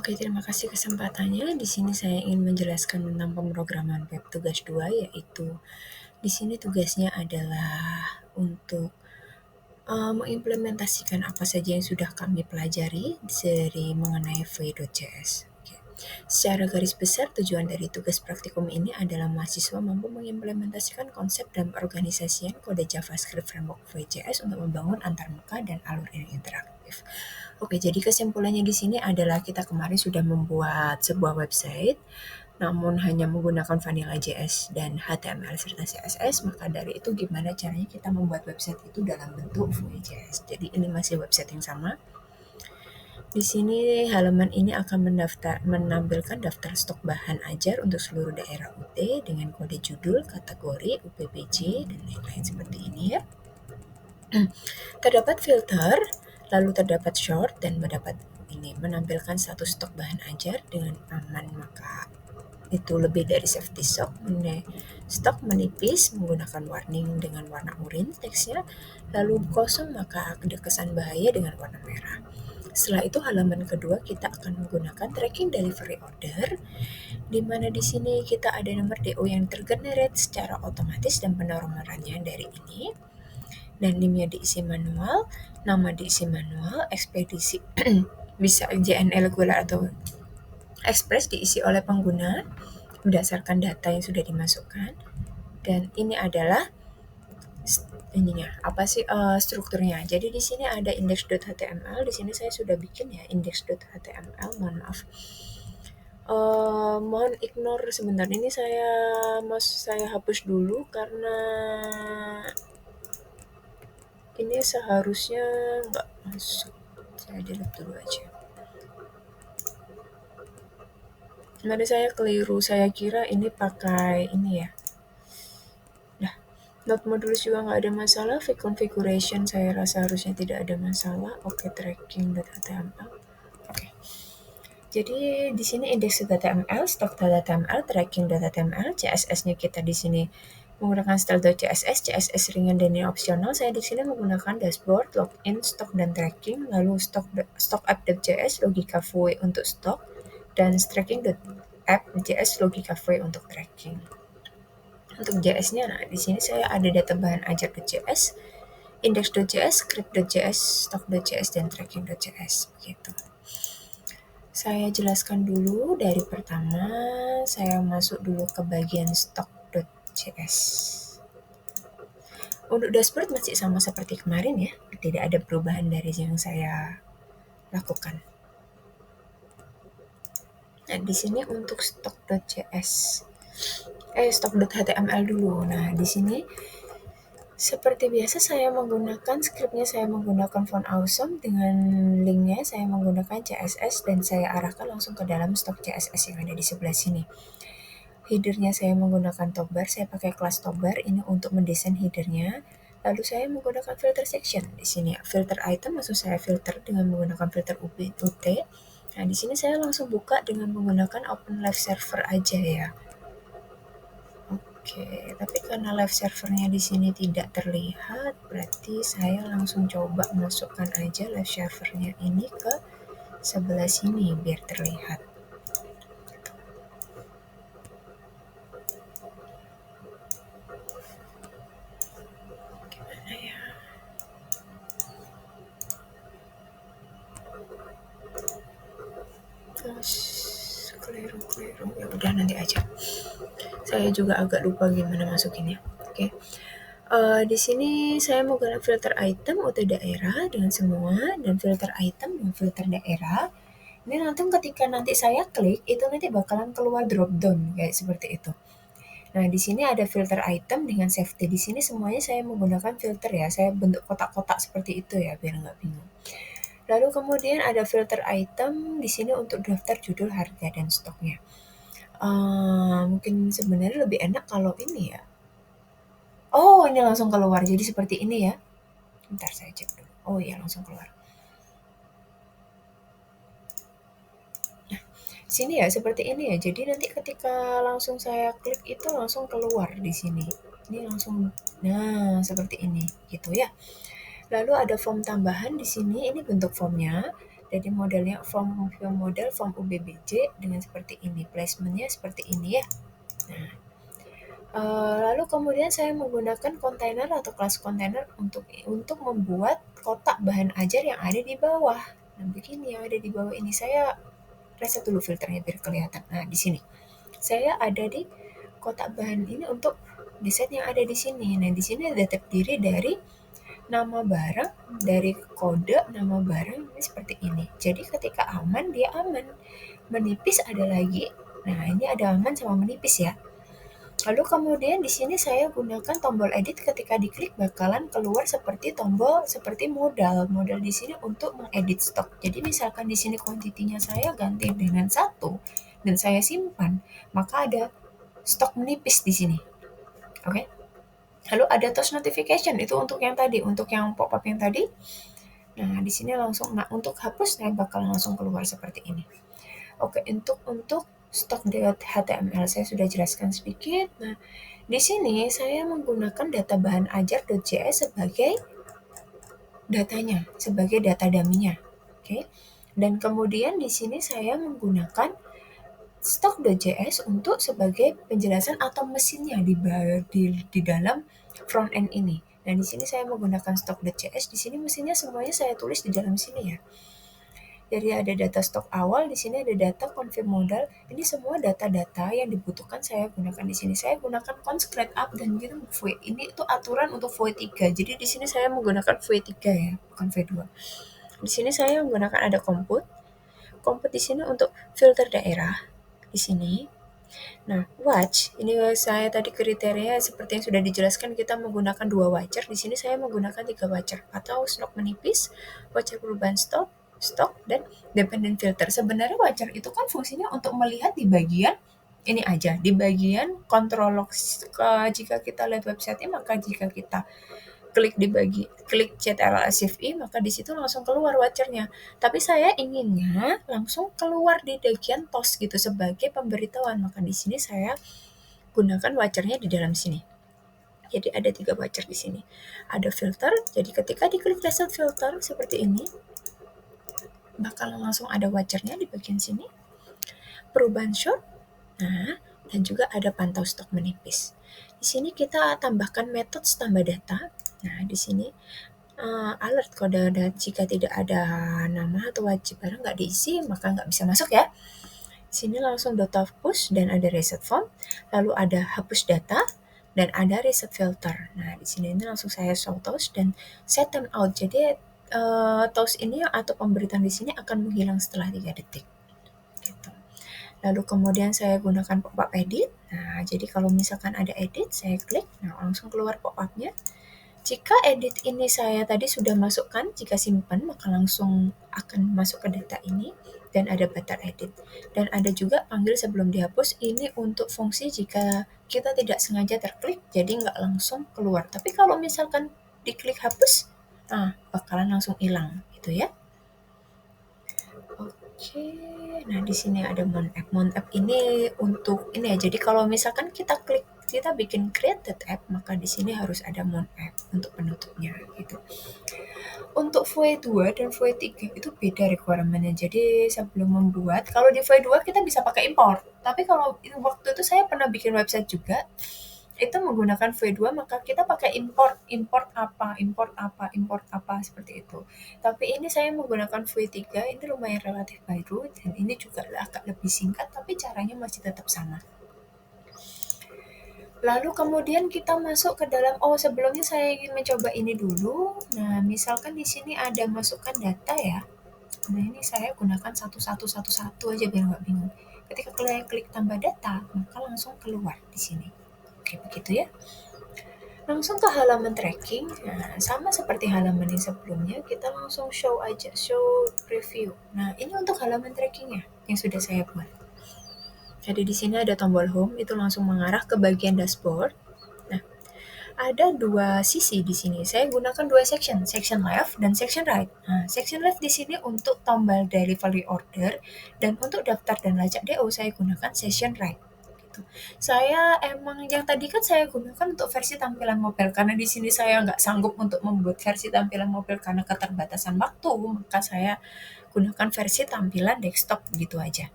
Oke, terima kasih kesempatannya. Di sini saya ingin menjelaskan tentang pemrograman web tugas 2, yaitu di sini tugasnya adalah untuk mengimplementasikan apa saja yang sudah kami pelajari dari mengenai Vue.js. Oke. Secara garis besar, tujuan dari tugas praktikum ini adalah mahasiswa mampu mengimplementasikan konsep dan organisasian kode JavaScript framework Vue.js untuk membangun antarmuka dan alur yang interaktif. Oke, jadi kesimpulannya di sini adalah kita kemarin sudah membuat sebuah website, namun hanya menggunakan Vanilla JS dan HTML serta CSS, maka dari itu gimana caranya kita membuat website itu dalam bentuk Vue.js. Jadi ini masih website yang sama. Di sini halaman ini akan menampilkan daftar stok bahan ajar untuk seluruh daerah UT dengan kode judul, kategori, UPPJ, dan lain-lain seperti ini ya. Terdapat filter, lalu terdapat short, dan menampilkan satu stok bahan ajar dengan aman, maka itu lebih dari safety stock. Stok menipis menggunakan warning dengan warna oranye teksnya, lalu kosong maka ada kesan bahaya dengan warna merah. Setelah itu halaman kedua kita akan menggunakan tracking delivery order, di mana di sini kita ada nomor DO yang tergenerate secara otomatis dan penomorannya dari ini, dan NIM-nya diisi manual, nama diisi manual, ekspedisi bisa JNL regular atau express diisi oleh pengguna berdasarkan data yang sudah dimasukkan. Dan ini adalah strukturnya. Jadi di sini ada index.html. Di sini saya sudah bikin ya index.html. Mohon maaf. Mohon ignore sebentar. Ini saya hapus dulu karena ini seharusnya nggak masuk. Saya delete dulu aja. Tadi saya keliru. Saya kira ini pakai ini ya. Node modulus juga nggak ada masalah. Configuration saya rasa harusnya tidak ada masalah. Oke, tracking.html. Oke. Jadi di sini index.html, stock.html, tracking.html, CSS-nya kita di sini menggunakan style.css, CSS ringan dan ini opsional. Saya di sini menggunakan dashboard, login, stock dan tracking, lalu stock app.js, logika Vue untuk stock, dan tracking.app.js, logika Vue untuk tracking. Untuk JS-nya, nah di sini saya ada data bahan ajar.js, index.js, script.js, stock.js, dan tracking.js. Begitu. Saya jelaskan dulu dari pertama, saya masuk dulu ke bagian stock.js. Untuk dashboard masih sama seperti kemarin ya, tidak ada perubahan dari yang saya lakukan. Nah, di sini untuk stock.js. Stock.html dulu. Nah, di sini seperti biasa saya menggunakan scriptnya, saya menggunakan font awesome dengan linknya, saya menggunakan CSS dan saya arahkan langsung ke dalam stok CSS yang ada di sebelah sini. Headernya saya menggunakan topbar, saya pakai kelas topbar ini untuk mendesain headernya. Lalu saya menggunakan filter section di sini. Filter item langsung saya filter dengan menggunakan filter UT. Nah, di sini saya langsung buka dengan menggunakan Open Live Server aja ya. Oke, tapi karena live servernya di sini tidak terlihat, berarti saya langsung coba masukkan aja live servernya ini ke sebelah sini biar terlihat. Gimana ya? Terus keliru. Ya udah nanti aja. Saya juga agak lupa gimana masukinnya. Oke. Di sini saya menggunakan filter item untuk daerah dengan semua dan filter item dan filter daerah. Ini nanti ketika saya klik itu nanti bakalan keluar drop down kayak seperti itu. Nah, di sini ada filter item dengan safety. Di sini semuanya saya menggunakan filter ya. Saya bentuk kotak-kotak seperti itu ya biar nggak bingung. Lalu kemudian ada filter item di sini untuk daftar judul, harga, dan stoknya. Mungkin sebenarnya lebih enak kalau ini ya. Oh, ini langsung keluar. Jadi seperti ini ya. Bentar saya cek dulu. Oh iya, langsung keluar. Nah, sini ya seperti ini ya. Jadi nanti ketika langsung saya klik itu langsung keluar di sini. Ini langsung, nah seperti ini gitu ya. Lalu ada form tambahan di sini. Ini bentuk formnya. Jadi modelnya form view model form UBBJ dengan seperti ini, placementnya seperti ini ya. Nah, lalu kemudian saya menggunakan kontainer atau kelas kontainer untuk membuat kotak bahan ajar yang ada di bawah. Nah, begini yang ada di bawah ini. Saya reset dulu filternya biar kelihatan. Nah, di sini. Saya ada di kotak bahan ini untuk desain yang ada di sini. Nah, di sini ada terdiri dari nama barang, dari kode nama barang ini seperti ini. Jadi ketika aman, dia aman. Menipis ada lagi. Nah, ini ada aman sama menipis ya. Lalu kemudian di sini saya gunakan tombol edit, ketika diklik bakalan keluar seperti tombol seperti modal. Modal di sini untuk mengedit stok. Jadi misalkan di sini kuantitinya saya ganti dengan 1 dan saya simpan, maka ada stok menipis di sini. Oke. Lalu ada toast notification, itu untuk yang tadi, untuk yang pop-up yang tadi. Nah, di sini langsung untuk hapus saya bakal langsung keluar seperti ini. Oke, untuk stock.html saya sudah jelaskan sedikit. Nah, di sini saya menggunakan data bahan ajar.js sebagai datanya, sebagai data dummy-nya. Oke. Dan kemudian di sini saya menggunakan stock.js untuk sebagai penjelasan atau mesinnya di dalam front end ini. Dan di sini saya menggunakan stock.js, di sini mesinnya semuanya saya tulis di dalam sini ya. Jadi ada data stok awal, di sini ada data confirm modal. Ini semua data-data yang dibutuhkan saya gunakan di sini. Saya gunakan const create up dan gitu void. Ini itu aturan untuk void 3. Jadi di sini saya menggunakan void 3 ya, bukan void 2. Di sini saya menggunakan ada compute. Compute di sini untuk filter daerah di sini. Nah, watch, ini saya tadi kriteria seperti yang sudah dijelaskan, kita menggunakan 2 watcher. Di sini saya menggunakan 3 watcher, atau stok menipis, watcher perubahan stok, dan dependent filter. Sebenarnya watcher itu kan fungsinya untuk melihat di bagian ini aja, di bagian control logs. Jika kita lihat website-nya, maka jika kita klik CTRL Shift I, maka di situ langsung keluar watchernya. Tapi saya inginnya langsung keluar di bagian toast gitu sebagai pemberitahuan, maka di sini saya gunakan watchernya di dalam sini. Jadi ada 3 watcher di sini. Ada filter, jadi ketika diklik result filter seperti ini, bakal langsung ada watchernya di bagian sini. Perubahan short, nah, dan juga ada pantau stok menipis. Di sini kita tambahkan metode tambah data. Nah, di sini alert kode jika tidak ada nama atau wajib barang nggak diisi, maka nggak bisa masuk ya. Di sini langsung data push dan ada reset form, lalu ada hapus data dan ada reset filter. Nah, di sini ini langsung saya show toast dan set time out. Jadi toast ini atau pemberitaan di sini akan menghilang setelah 3 detik. Gitu. Lalu kemudian saya gunakan pop-up edit. Nah, jadi kalau misalkan ada edit, saya klik, nah langsung keluar pop-up-nya. Jika edit ini saya tadi sudah masukkan, jika simpan, maka langsung akan masuk ke data ini, dan ada button edit. Dan ada juga panggil sebelum dihapus, ini untuk fungsi jika kita tidak sengaja terklik, jadi nggak langsung keluar. Tapi kalau misalkan diklik hapus, bakalan langsung hilang, gitu ya. Oke, nah di sini ada mount app. Mount app ini untuk ini ya. Jadi kalau misalkan kita bikin created app, maka di sini harus ada mount app untuk penutupnya gitu. Untuk VoE2 dan VoE3 itu beda requirement-nya. Jadi sebelum membuat, kalau di VoE2 kita bisa pakai import. Tapi kalau waktu itu saya pernah bikin website juga, itu menggunakan V2, maka kita pakai import apa seperti itu. Tapi ini saya menggunakan V3, ini lumayan relatif baru dan ini juga agak lebih singkat, tapi caranya masih tetap sama. Lalu kemudian kita masuk ke dalam, sebelumnya saya ingin mencoba ini dulu. Nah, misalkan di sini ada masukkan data ya. Nah, ini saya gunakan satu aja biar nggak bingung. Ketika kalian klik tambah data, maka langsung keluar di sini. Oke, begitu ya. Langsung ke halaman tracking. Nah, sama seperti halaman yang sebelumnya, kita langsung show preview. Nah, ini untuk halaman trackingnya yang sudah saya buat. Jadi di sini ada tombol home, itu langsung mengarah ke bagian dashboard. Nah, ada 2 sisi di sini. Saya gunakan 2 section left dan section right. Nah, section left di sini untuk tombol delivery order, dan untuk daftar dan lacak DO saya gunakan section right. gitu. Saya emang yang tadi kan saya gunakan untuk versi tampilan mobile, karena di sini saya nggak sanggup untuk membuat versi tampilan mobile karena keterbatasan waktu, maka saya gunakan versi tampilan desktop gitu aja.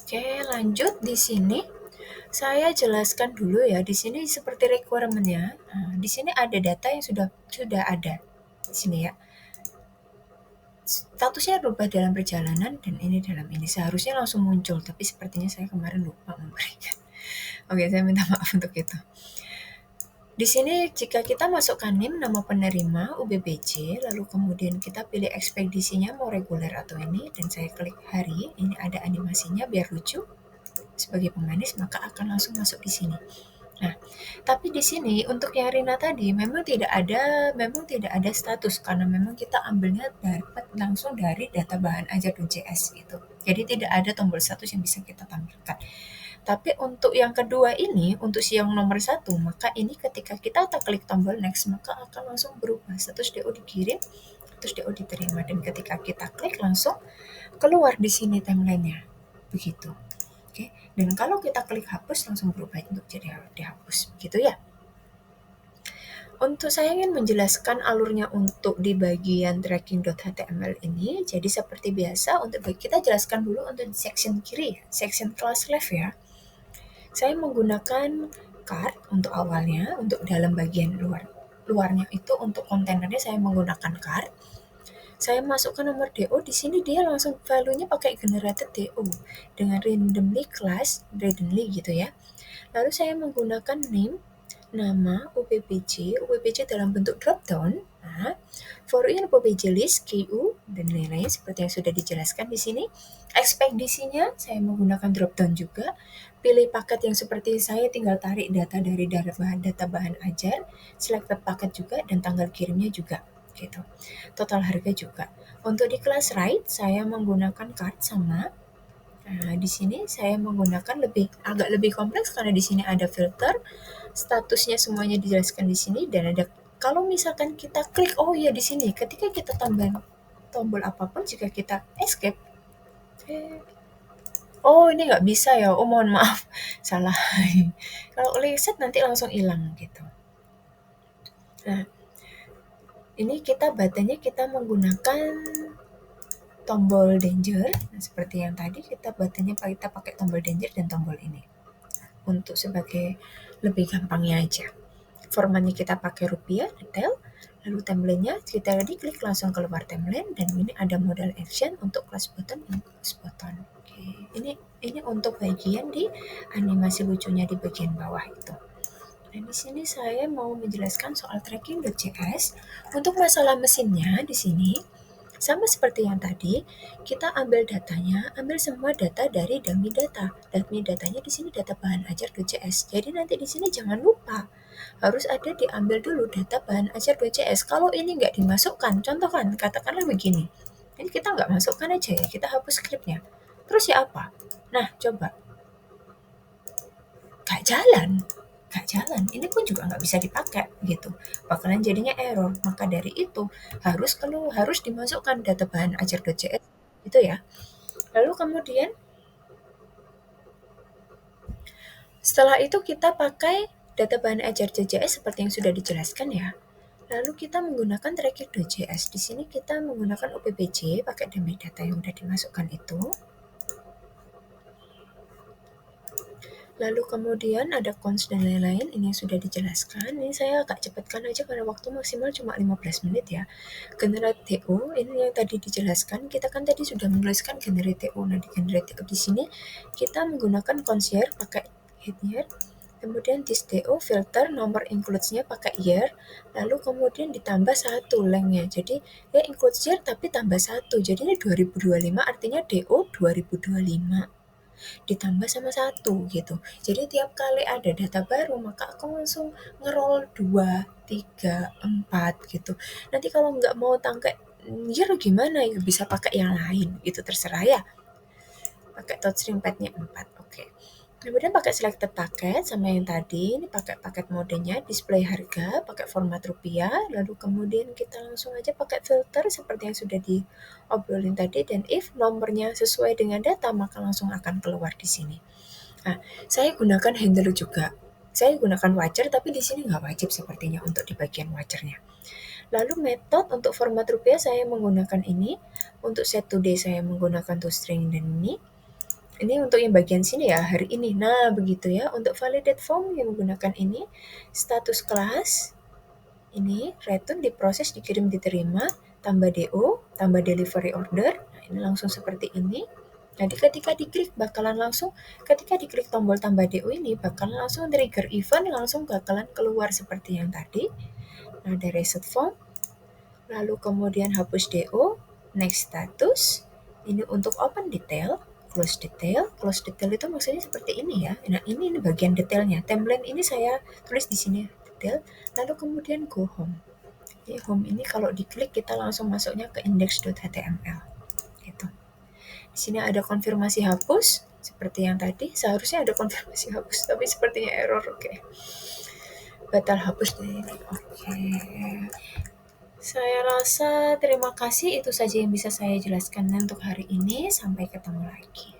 Oke, lanjut di sini. Saya jelaskan dulu ya, di sini seperti requirement-nya. Nah, di sini ada data yang sudah ada di sini ya. Statusnya berubah dalam perjalanan dan ini dalam ini. Seharusnya langsung muncul, tapi sepertinya saya kemarin lupa memberikan. Oke, saya minta maaf untuk itu. Di sini jika kita masukkan NIM, nama penerima, UBBC, lalu kemudian kita pilih ekspedisinya mau reguler atau ini, dan saya klik hari, ini ada animasinya biar lucu. Sebagai pemanis maka akan langsung masuk di sini. Nah, tapi di sini untuk yang Rina tadi memang tidak ada status karena memang kita ambilnya dapat langsung dari data bahan ajar.js gitu. Jadi tidak ada tombol status yang bisa kita tampilkan. Tapi untuk yang kedua ini, untuk si yang nomor 1, maka ini ketika kita klik tombol next, maka akan langsung berubah status DO dikirim, status DO diterima, dan ketika kita klik langsung keluar di sini timelinenya. Begitu. Oke, dan kalau kita klik hapus langsung berubah untuk jadi dihapus, begitu ya. Untuk saya ingin menjelaskan alurnya untuk di bagian tracking.html ini, jadi seperti biasa untuk kita jelaskan dulu untuk di section kiri, section class left ya. Saya menggunakan card untuk awalnya, untuk dalam bagian luarnya itu untuk kontainernya saya menggunakan card. Saya masukkan nomor DO, di sini dia langsung value-nya pakai generated DO dengan randomly class, randomly gitu ya. Lalu saya menggunakan name, nama, UPBC dalam bentuk dropdown, for in UPBC list, KU, dan lain-lain seperti yang sudah dijelaskan di sini. Ekspedisinya saya menggunakan dropdown juga. Pilih paket yang seperti saya tinggal tarik data dari data bahan ajar, selected paket juga, dan tanggal kirimnya juga. Gitu. Total harga juga. Untuk di kelas write saya menggunakan card sama. Nah, di sini saya menggunakan agak lebih kompleks karena di sini ada filter, statusnya semuanya dijelaskan di sini, dan ada kalau misalkan kita klik, oh iya di sini ketika kita tambah tombol apapun, jika kita escape, oh ini nggak bisa ya, oh mohon maaf, salah. Kalau reset nanti langsung hilang gitu. Nah, ini buttonnya kita menggunakan tombol danger. Nah, seperti yang tadi kita pakai tombol danger dan tombol ini. Untuk sebagai lebih gampangnya aja. Formatnya kita pakai rupiah, detail. Lalu template-nya kita klik langsung keluar template, dan ini ada modal action untuk class button dan class button. Oke, ini untuk bagian di animasi lucunya di bagian bawah itu. Dan di sini saya mau menjelaskan soal tracking.js. Untuk masalah mesinnya di sini sama seperti yang tadi, kita ambil datanya, ambil semua data dari dummy data. Dummy datanya di sini data bahan ajar.js. Jadi nanti di sini jangan lupa harus ada diambil dulu data bahan ajar.js. Kalau ini nggak dimasukkan, contohkan, katakanlah begini. Ini kita nggak masukkan aja ya, kita hapus scriptnya. Terus ya apa? Nah, coba. Nggak jalan. Ini pun juga nggak bisa dipakai gitu, bakalan jadinya error. Maka dari itu harus dimasukkan data bahan ajar.js gitu ya. Lalu kemudian setelah itu kita pakai data bahan ajar.js seperti yang sudah dijelaskan ya. Lalu kita menggunakan tracker.js. Di sini kita menggunakan UPBC pakai dummy data yang sudah dimasukkan itu. Lalu kemudian ada cons dan lain-lain, ini yang sudah dijelaskan. Ini saya agak cepatkan aja karena waktu maksimal cuma 15 menit ya. Generate TO, ini yang tadi dijelaskan, kita kan tadi sudah menuliskan generate TO. Nah, di generate TO di sini kita menggunakan cons year pakai head year. Kemudian this TO filter nomor includes-nya pakai year, lalu kemudian ditambah 1 length-nya. Jadi ya includes year tapi tambah 1. Jadi ini 2025 artinya DO 2025. Ditambah sama 1 gitu. Jadi tiap kali ada data baru maka aku langsung ngerol 2, 3, 4 gitu. Nanti kalau nggak mau pakai year gimana ya, bisa pakai yang lain gitu, terserah ya. Pakai touchstring pad-nya 4, oke. Kemudian pakai selected paket sama yang tadi, ini pakai paket modenya, display harga, pakai format rupiah, lalu kemudian kita langsung aja pakai filter seperti yang sudah diobrolin tadi, dan if nomornya sesuai dengan data, maka langsung akan keluar di sini. Nah, saya gunakan handler juga. Saya gunakan wajar, tapi di sini nggak wajib sepertinya untuk di bagian wajarnya. Lalu metode untuk format rupiah saya menggunakan ini, untuk set today saya menggunakan toString dan ini untuk yang bagian sini ya, hari ini. Nah, begitu ya. Untuk validate form yang menggunakan ini, status kelas, ini return diproses, dikirim, diterima, tambah DO, tambah delivery order. Nah, ini langsung seperti ini. Jadi ketika diklik bakalan langsung, ketika diklik tombol tambah DO ini bakalan langsung trigger event, langsung bakalan keluar seperti yang tadi. Nah, ada reset form, lalu kemudian hapus DO, next status, ini untuk open detail, close detail itu maksudnya seperti ini ya. Nah, ini bagian detailnya. Template ini saya tulis di sini detail, lalu kemudian go home. Jadi home ini kalau diklik kita langsung masuknya ke index.html. Gitu. Di sini ada konfirmasi hapus, seperti yang tadi. Seharusnya ada konfirmasi hapus, tapi sepertinya error. Oke. Batal hapus di ini. Oke. Saya rasa terima kasih, itu saja yang bisa saya jelaskan untuk hari ini. Sampai ketemu lagi.